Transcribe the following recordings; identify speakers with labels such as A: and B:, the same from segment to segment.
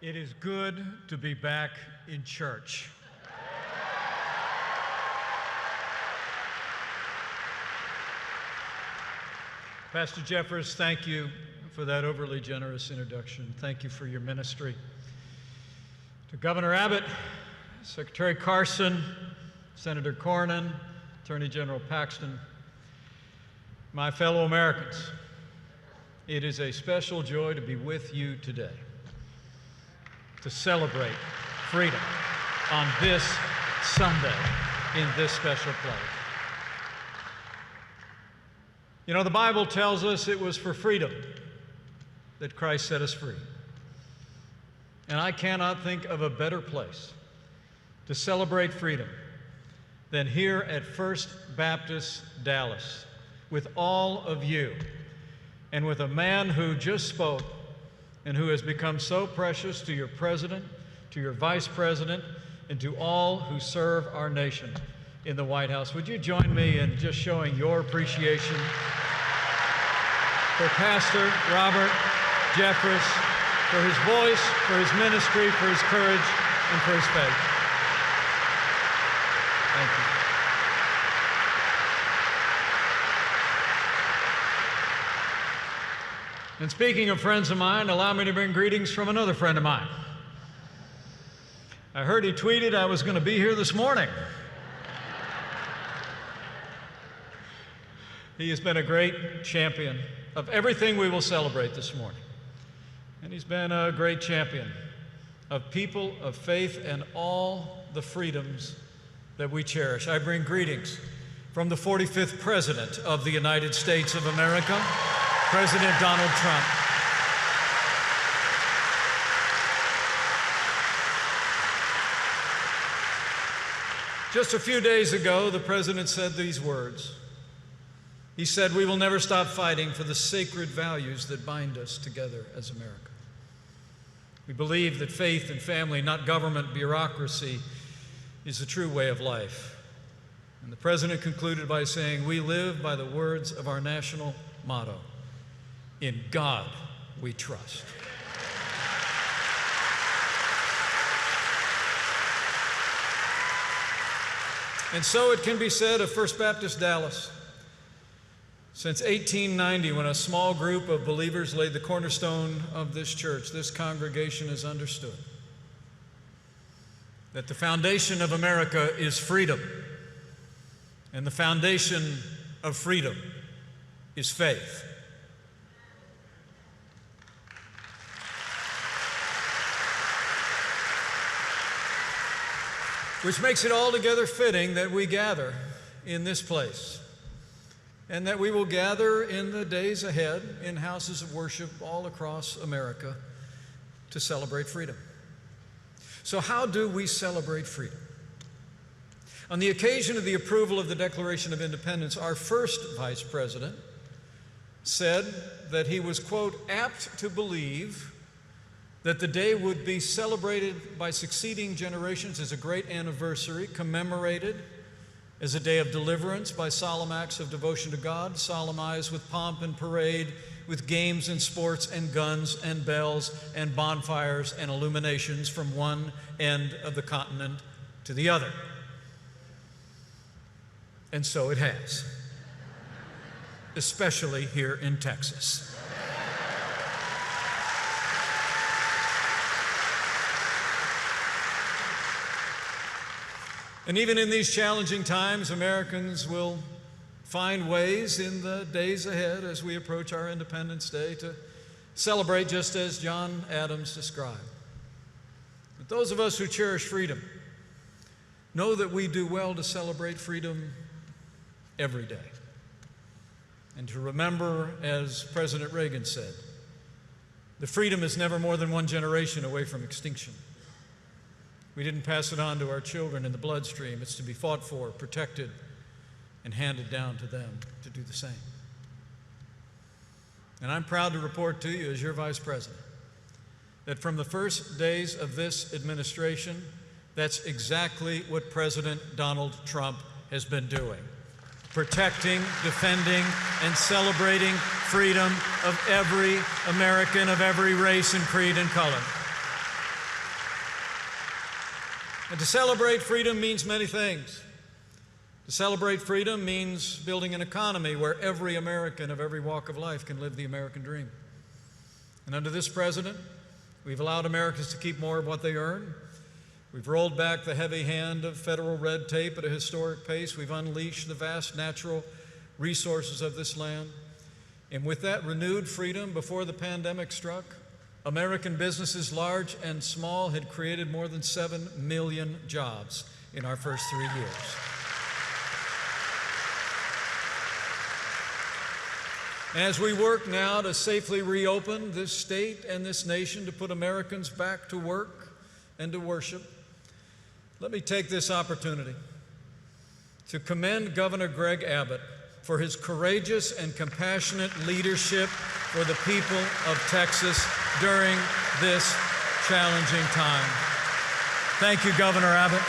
A: It is good to be back in church. Pastor Jeffers, thank you for that overly generous introduction. Thank you for your ministry. To Governor Abbott, Secretary Carson, Senator Cornyn, Attorney General Paxton, my fellow Americans, it is a special joy to be with you today to celebrate freedom on this Sunday in this special place. You know, the Bible tells us it was for freedom that Christ set us free. And I cannot think of a better place to celebrate freedom than here at First Baptist Dallas with all of you and with a man who just spoke and who has become so precious to your president, to your vice president, and to all who serve our nation in the White House. Would you join me in just showing your appreciation for Pastor Robert Jeffers, for his voice, for his ministry, for his courage, and for his faith. Thank you. And speaking of friends of mine, allow me to bring greetings from another friend of mine. I heard he tweeted I was going to be here this morning. He has been a great champion of everything we will celebrate this morning. And he's been a great champion of people of faith and all the freedoms that we cherish. I bring greetings from the 45th President of the United States of America, President Donald Trump. Just a few days ago, the President said these words. He said, "We will never stop fighting for the sacred values that bind us together as America. We believe that faith and family, not government bureaucracy, is the true way of life." And the President concluded by saying, "We live by the words of our national motto, in God we trust." And so it can be said of First Baptist Dallas, since 1890, when a small group of believers laid the cornerstone of this church, this congregation has understood that the foundation of America is freedom, and the foundation of freedom is faith. Which makes it altogether fitting that we gather in this place, and that we will gather in the days ahead in houses of worship all across America to celebrate freedom. So how do we celebrate freedom? On the occasion of the approval of the Declaration of Independence, our first Vice President said that he was, quote, apt to believe that the day would be celebrated by succeeding generations as a great anniversary, commemorated as a day of deliverance by solemn acts of devotion to God, solemnized with pomp and parade, with games and sports and guns and bells and bonfires and illuminations from one end of the continent to the other. And so it has, especially here in Texas. And even in these challenging times, Americans will find ways in the days ahead as we approach our Independence Day to celebrate just as John Adams described. But those of us who cherish freedom know that we do well to celebrate freedom every day. And to remember, as President Reagan said, the freedom is never more than one generation away from extinction. We didn't pass it on to our children in the bloodstream. It's to be fought for, protected, and handed down to them to do the same. And I'm proud to report to you, as your Vice President, that from the first days of this administration, that's exactly what President Donald Trump has been doing. Protecting, defending, and celebrating freedom of every American, of every race and creed and color. And to celebrate freedom means many things. To celebrate freedom means building an economy where every American of every walk of life can live the American dream. And under this president, we've allowed Americans to keep more of what they earn. We've rolled back the heavy hand of federal red tape at a historic pace. We've unleashed the vast natural resources of this land. And with that renewed freedom before the pandemic struck, American businesses, large and small, had created more than 7 million jobs in our first 3 years. As we work now to safely reopen this state and this nation to put Americans back to work and to worship, let me take this opportunity to commend Governor Greg Abbott for his courageous and compassionate leadership for the people of Texas during this challenging time. Thank you, Governor Abbott.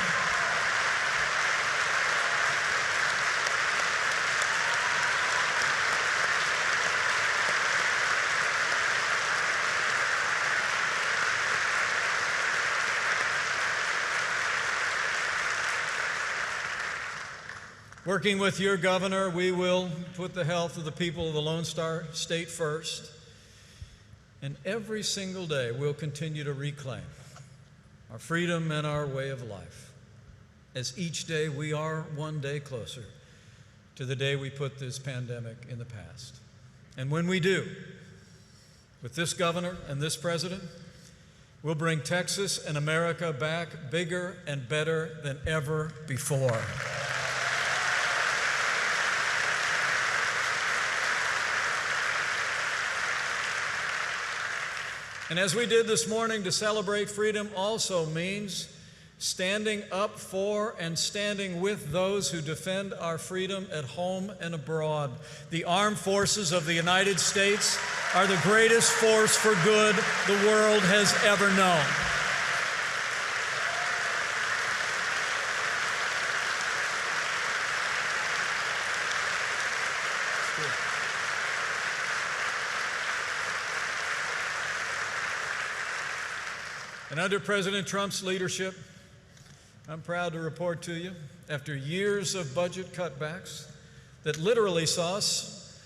A: Working with your governor, we will put the health of the people of the Lone Star State first. And every single day, we'll continue to reclaim our freedom and our way of life. As each day, we are one day closer to the day we put this pandemic in the past. And when we do, with this governor and this president, we'll bring Texas and America back bigger and better than ever before. And as we did this morning, to celebrate freedom also means standing up for and standing with those who defend our freedom at home and abroad. The armed forces of the United States are the greatest force for good the world has ever known. And under President Trump's leadership, I'm proud to report to you, after years of budget cutbacks that literally saw us,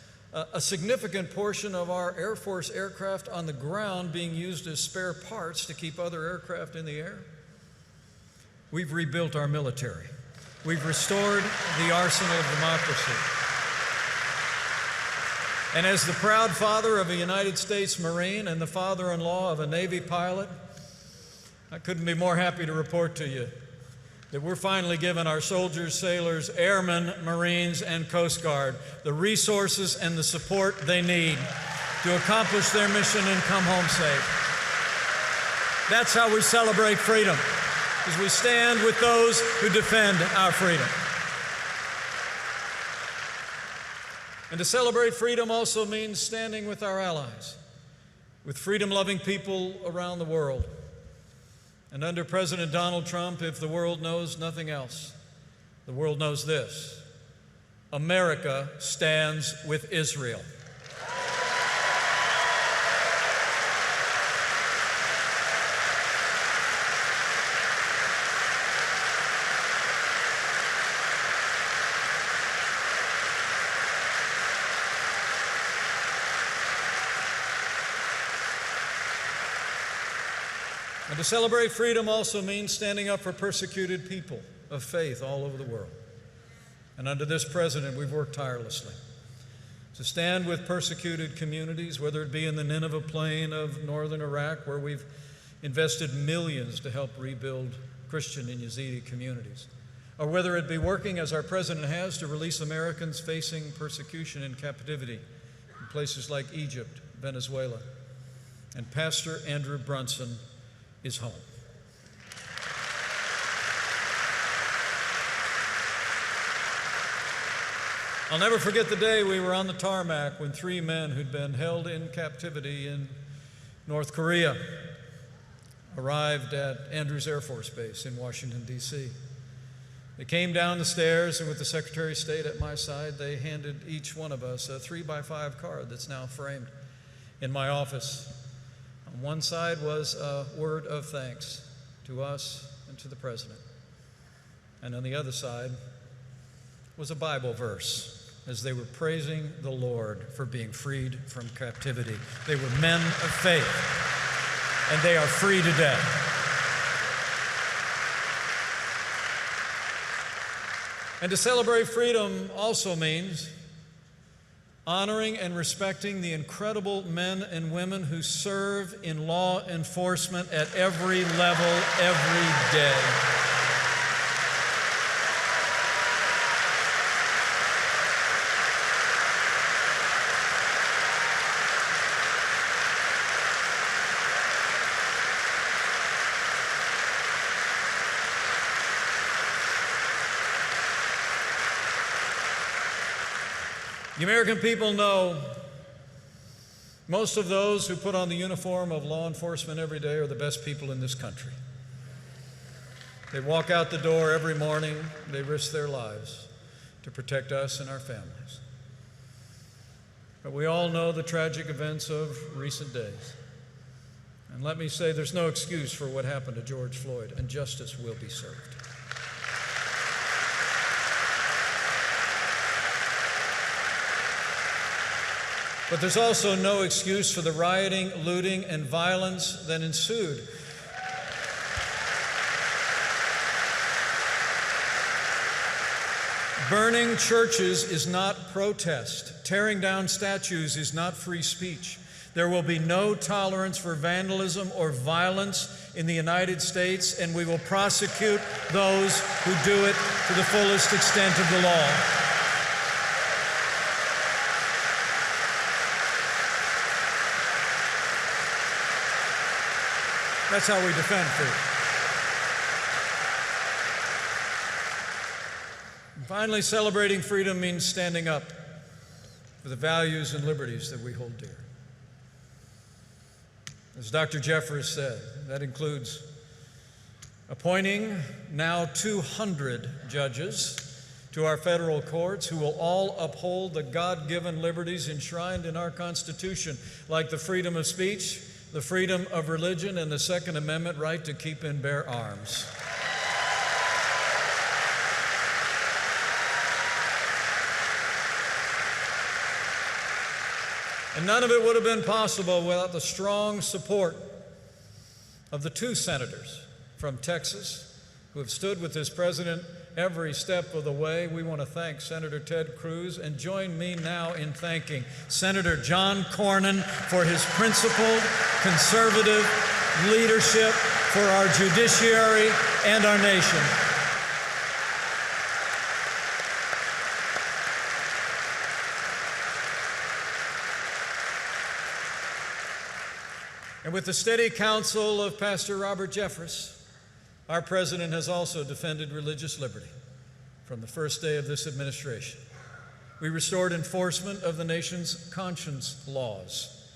A: a significant portion of our Air Force aircraft on the ground being used as spare parts to keep other aircraft in the air, we've rebuilt our military. We've restored the arsenal of democracy. And as the proud father of a United States Marine and the father-in-law of a Navy pilot, I couldn't be more happy to report to you that we're finally giving our soldiers, sailors, airmen, Marines, and Coast Guard the resources and the support they need to accomplish their mission and come home safe. That's how we celebrate freedom, as we stand with those who defend our freedom. And to celebrate freedom also means standing with our allies, with freedom-loving people around the world. And under President Donald Trump, if the world knows nothing else, the world knows this: America stands with Israel. And to celebrate freedom also means standing up for persecuted people of faith all over the world. And under this president, we've worked tirelessly to stand with persecuted communities, whether it be in the Nineveh plain of northern Iraq, where we've invested millions to help rebuild Christian and Yazidi communities, or whether it be working, as our president has, to release Americans facing persecution and captivity in places like Egypt, Venezuela. And Pastor Andrew Brunson is home. I'll never forget the day we were on the tarmac when 3 men who'd been held in captivity in North Korea arrived at Andrews Air Force Base in Washington, D.C. They came down the stairs, and with the Secretary of State at my side, they handed each one of us a 3x5 card that's now framed in my office. On one side was a word of thanks to us and to the president. And on the other side was a Bible verse as they were praising the Lord for being freed from captivity. They were men of faith, and they are free today. And to celebrate freedom also means honoring and respecting the incredible men and women who serve in law enforcement at every level, every day. The American people know most of those who put on the uniform of law enforcement every day are the best people in this country. They walk out the door every morning, they risk their lives to protect us and our families. But we all know the tragic events of recent days. And let me say, there's no excuse for what happened to George Floyd, and justice will be served. But there's also no excuse for the rioting, looting, and violence that ensued. Burning churches is not protest. Tearing down statues is not free speech. There will be no tolerance for vandalism or violence in the United States, and we will prosecute those who do it to the fullest extent of the law. That's how we defend freedom. And finally, celebrating freedom means standing up for the values and liberties that we hold dear. As Dr. Jeffers said, that includes appointing now 200 judges to our federal courts who will all uphold the God-given liberties enshrined in our Constitution, like the freedom of speech, the freedom of religion, and the Second Amendment right to keep and bear arms. And none of it would have been possible without the strong support of the two senators from Texas who have stood with this president every step of the way. We want to thank Senator Ted Cruz, and join me now in thanking Senator John Cornyn for his principled, conservative leadership for our judiciary and our nation. And with the steady counsel of Pastor Robert Jeffress, our president has also defended religious liberty from the first day of this administration. We restored enforcement of the nation's conscience laws.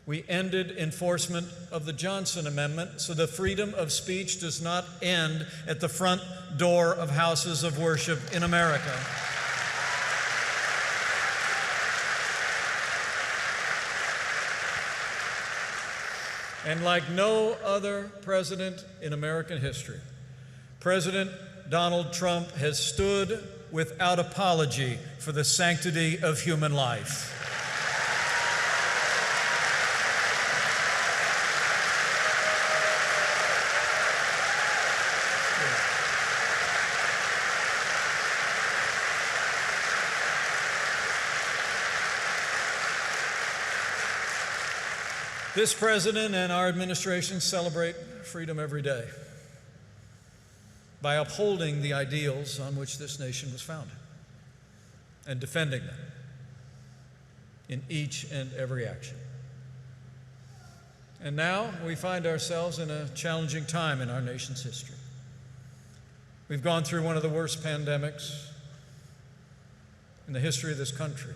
A: We ended enforcement of the Johnson Amendment so the freedom of speech does not end at the front door of houses of worship in America. And like no other president in American history, President Donald Trump has stood without apology for the sanctity of human life. This president and our administration celebrate freedom every day by upholding the ideals on which this nation was founded and defending them in each and every action. And now we find ourselves in a challenging time in our nation's history. We've gone through one of the worst pandemics in the history of this country,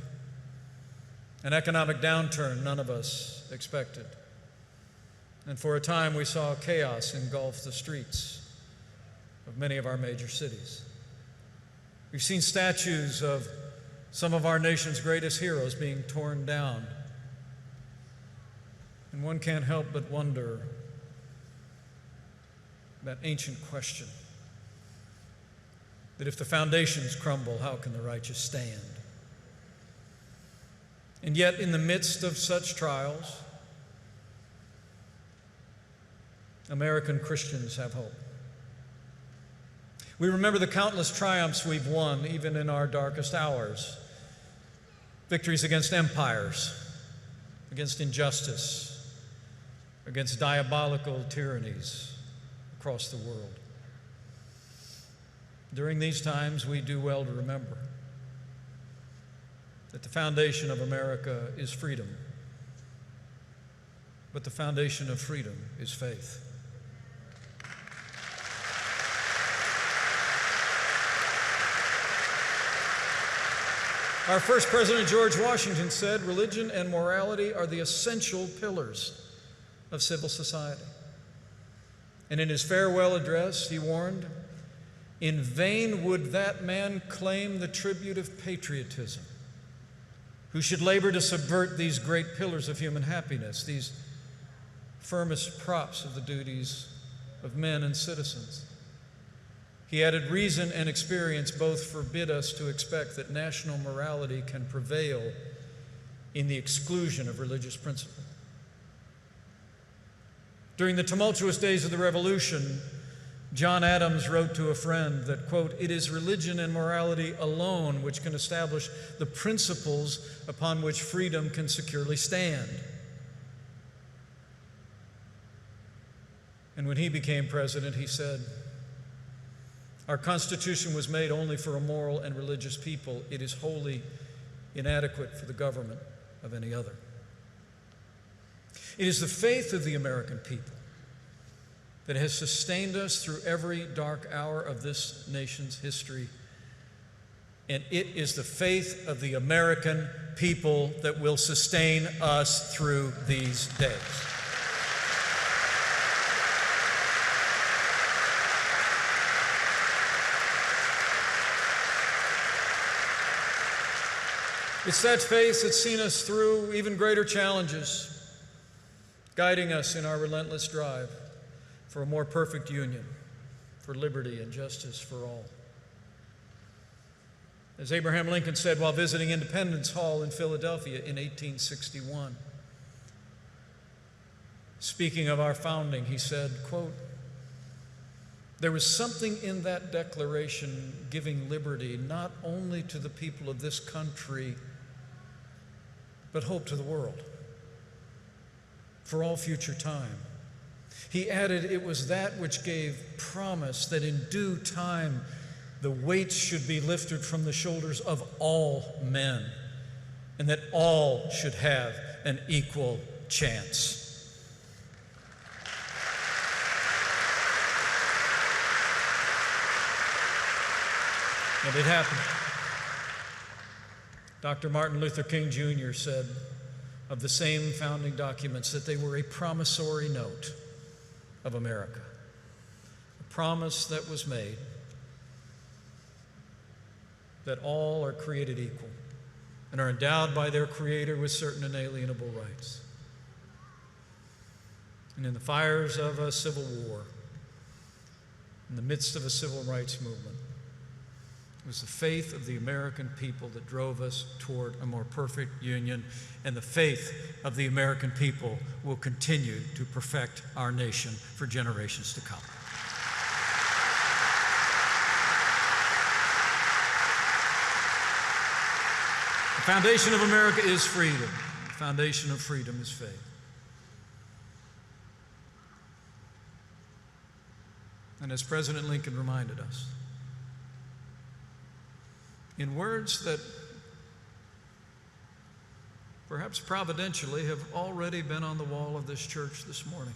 A: an economic downturn none of us expected. And for a time, we saw chaos engulf the streets of many of our major cities. We've seen statues of some of our nation's greatest heroes being torn down. And one can't help but wonder that ancient question that if the foundations crumble, how can the righteous stand? And yet, in the midst of such trials, American Christians have hope. We remember the countless triumphs we've won, even in our darkest hours. Victories against empires, against injustice, against diabolical tyrannies across the world. During these times, we do well to remember that the foundation of America is freedom, but the foundation of freedom is faith. Our first president, George Washington, said, "Religion and morality are the essential pillars of civil society." And in his farewell address, he warned, "In vain would that man claim the tribute of patriotism, who should labor to subvert these great pillars of human happiness, these firmest props of the duties of men and citizens." He added, "Reason and experience both forbid us to expect that national morality can prevail in the exclusion of religious principle." During the tumultuous days of the Revolution, John Adams wrote to a friend that, quote, "It is religion and morality alone which can establish the principles upon which freedom can securely stand." And when he became president, he said, "Our Constitution was made only for a moral and religious people. It is wholly inadequate for the government of any other." It is the faith of the American people that has sustained us through every dark hour of this nation's history. And it is the faith of the American people that will sustain us through these days. It's that faith that's seen us through even greater challenges, guiding us in our relentless drive for a more perfect union, for liberty and justice for all. As Abraham Lincoln said while visiting Independence Hall in Philadelphia in 1861, speaking of our founding, he said, quote, "There was something in that declaration giving liberty not only to the people of this country, but hope to the world for all future time." He added, "It was that which gave promise that in due time the weights should be lifted from the shoulders of all men, and that all should have an equal chance." And it happened. Dr. Martin Luther King Jr. said of the same founding documents that they were a promissory note of America, a promise that was made that all are created equal and are endowed by their Creator with certain inalienable rights. And in the fires of a civil war, in the midst of a civil rights movement, it was the faith of the American people that drove us toward a more perfect union, and the faith of the American people will continue to perfect our nation for generations to come. The foundation of America is freedom. The foundation of freedom is faith. And as President Lincoln reminded us, in words that perhaps providentially have already been on the wall of this church this morning.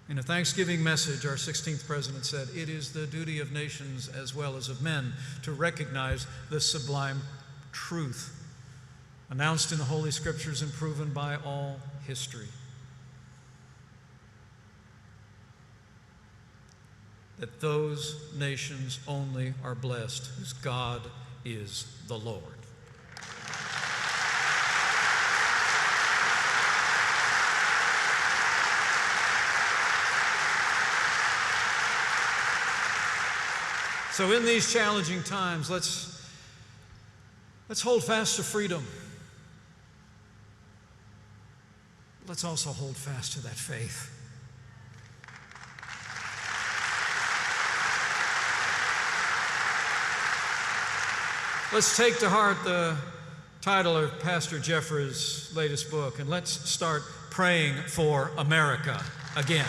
A: In a Thanksgiving message, our 16th president said, "It is the duty of nations as well as of men to recognize the sublime truth announced in the Holy Scriptures and proven by all history, that those nations only are blessed whose God is the Lord." So in these challenging times, let's hold fast to freedom. Let's also hold fast to that faith. Let's take to heart the title of Pastor Jeffrey's latest book, and let's start praying for America again.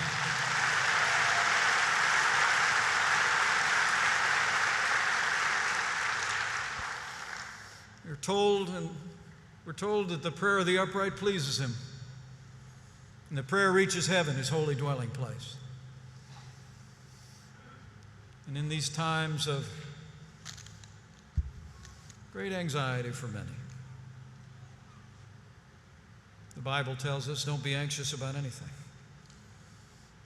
A: We're told that the prayer of the upright pleases him, and the prayer reaches heaven, his holy dwelling place. And in these times of great anxiety for many, the Bible tells us, don't be anxious about anything,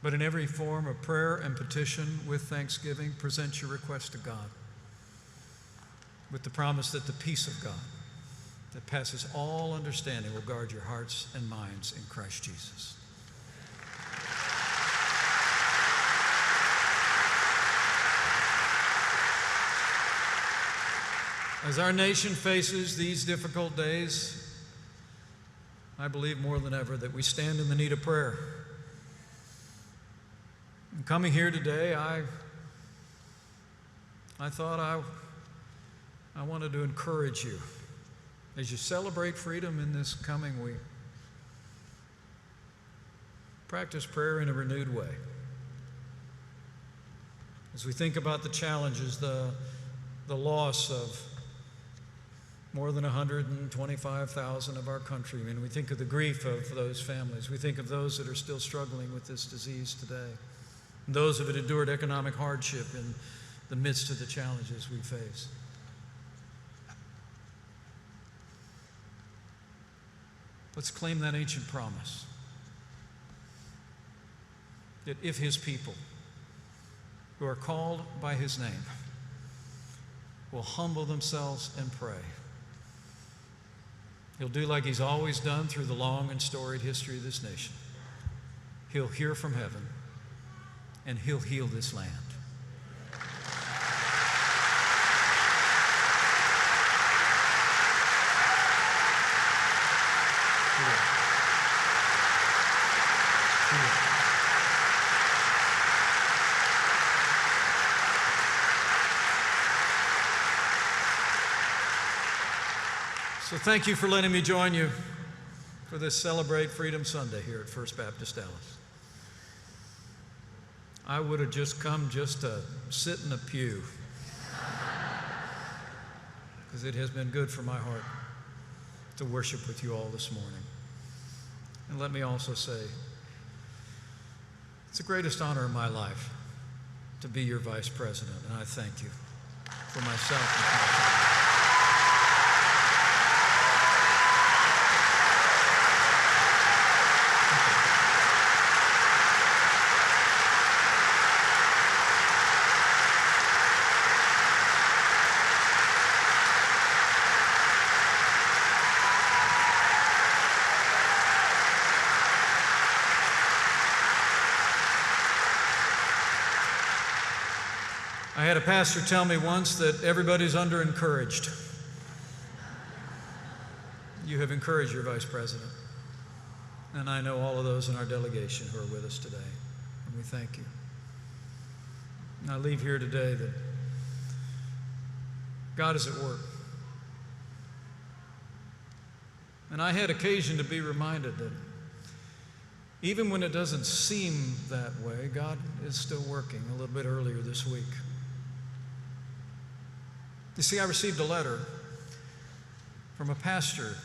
A: but in every form of prayer and petition with thanksgiving, present your request to God, with the promise that the peace of God that passes all understanding will guard your hearts and minds in Christ Jesus. As our nation faces these difficult days, I believe more than ever that we stand in the need of prayer. And coming here today, I thought I wanted to encourage you as you celebrate freedom in this coming week. Practice prayer in a renewed way. As we think about the challenges, the loss of more than 125,000 of our countrymen, we think of the grief of those families. We think of those that are still struggling with this disease today, and those that have endured economic hardship in the midst of the challenges we face. Let's claim that ancient promise that if his people who are called by his name will humble themselves and pray, he'll do like he's always done through the long and storied history of this nation. He'll hear from heaven and he'll heal this land. So thank you for letting me join you for this Celebrate Freedom Sunday here at First Baptist Dallas. I would have just come just to sit in a pew because it has been good for my heart to worship with you all this morning. And let me also say, it's the greatest honor in my life to be your vice president, and I thank you for myself and for my family. I had a pastor tell me once that everybody's under-encouraged. You have encouraged your vice president. And I know all of those in our delegation who are with us today. And we thank you. And I leave here today that God is at work. And I had occasion to be reminded that even when it doesn't seem that way, God is still working. A little bit earlier this week, you see, I received a letter from a pastor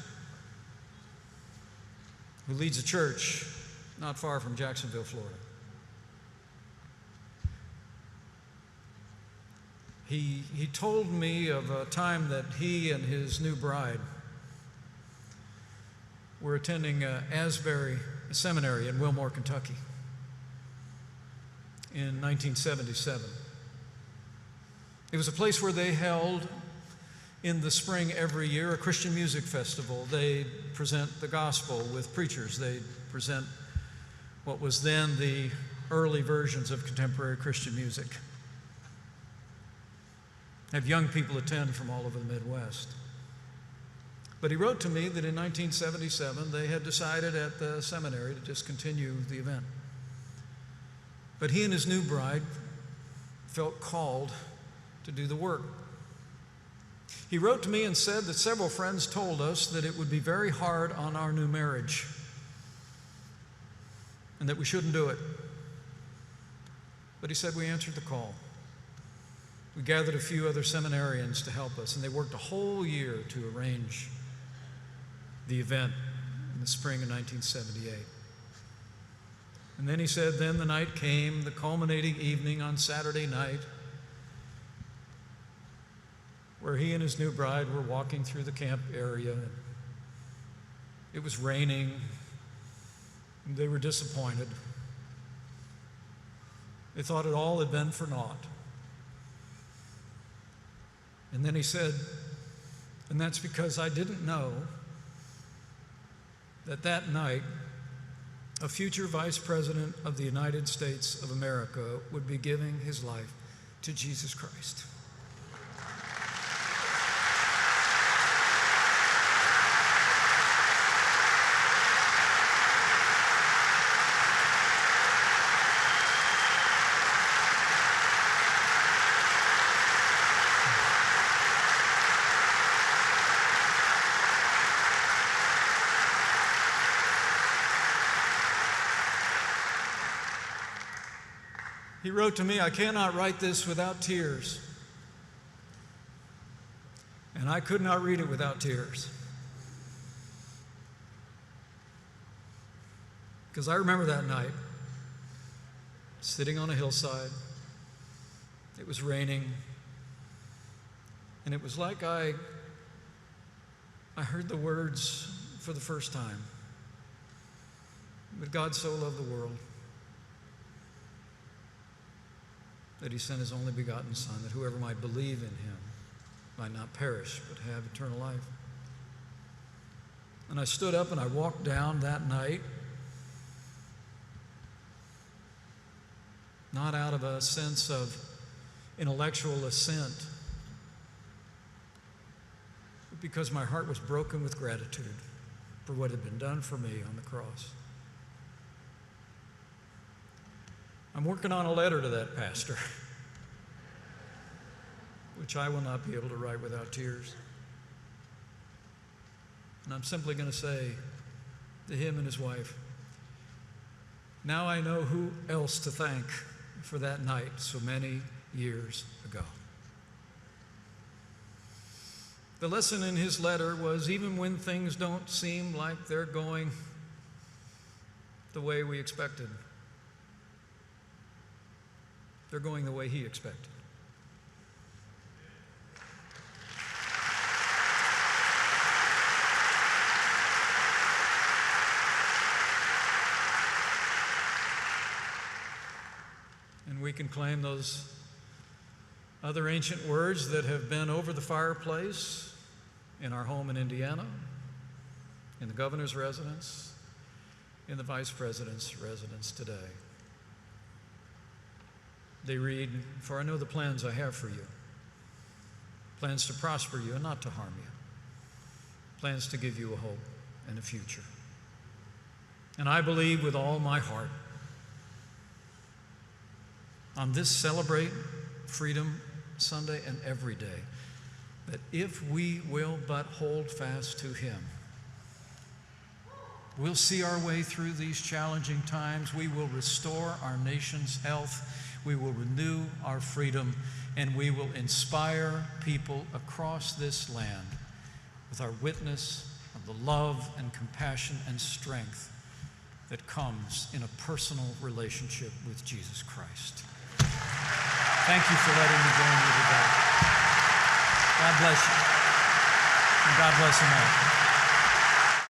A: who leads a church not far from Jacksonville, Florida. He told me of a time that he and his new bride were attending Asbury Seminary in Wilmore, Kentucky in 1977. It was a place where they held in the spring every year a Christian music festival. They'd present the gospel with preachers. They'd present what was then the early versions of contemporary Christian music. have young people attend from all over the Midwest. But he wrote to me that in 1977 they had decided at the seminary to just continue the event. But he and his new bride felt called to do the work. He wrote to me and said that several friends told us that it would be very hard on our new marriage and that we shouldn't do it. But he said we answered the call. We gathered a few other seminarians to help us, and they worked a whole year to arrange the event in the spring of 1978. And then he said, then the night came, the culminating evening on Saturday night, where he and his new bride were walking through the camp area. It was raining, and they were disappointed. They thought it all had been for naught. And then he said, and that's because I didn't know that that night a future Vice President of the United States of America would be giving his life to Jesus Christ. He wrote to me, I cannot write this without tears. And I could not read it without tears. Because I remember that night, sitting on a hillside. It was raining. And it was like I heard the words for the first time. But God so loved the world that he sent his only begotten Son, that whoever might believe in him might not perish, but have eternal life. And I stood up and I walked down that night, not out of a sense of intellectual assent, but because my heart was broken with gratitude for what had been done for me on the cross. I'm working on a letter to that pastor, which I will not be able to write without tears. And I'm simply going to say to him and his wife, now I know who else to thank for that night so many years ago. The lesson in his letter was even when things don't seem like they're going the way we expected, they're going the way he expected. And we can claim those other ancient words that have been over the fireplace in our home in Indiana, in the governor's residence, in the vice president's residence today. They read, for I know the plans I have for you, plans to prosper you and not to harm you, plans to give you a hope and a future. And I believe with all my heart, on this Celebrate Freedom Sunday and every day, that if we will but hold fast to him, we'll see our way through these challenging times. We will restore our nation's health. We will renew our freedom, and we will inspire people across this land with our witness of the love and compassion and strength that comes in a personal relationship with Jesus Christ. Thank you for letting me join you today. God bless you, and God bless them all.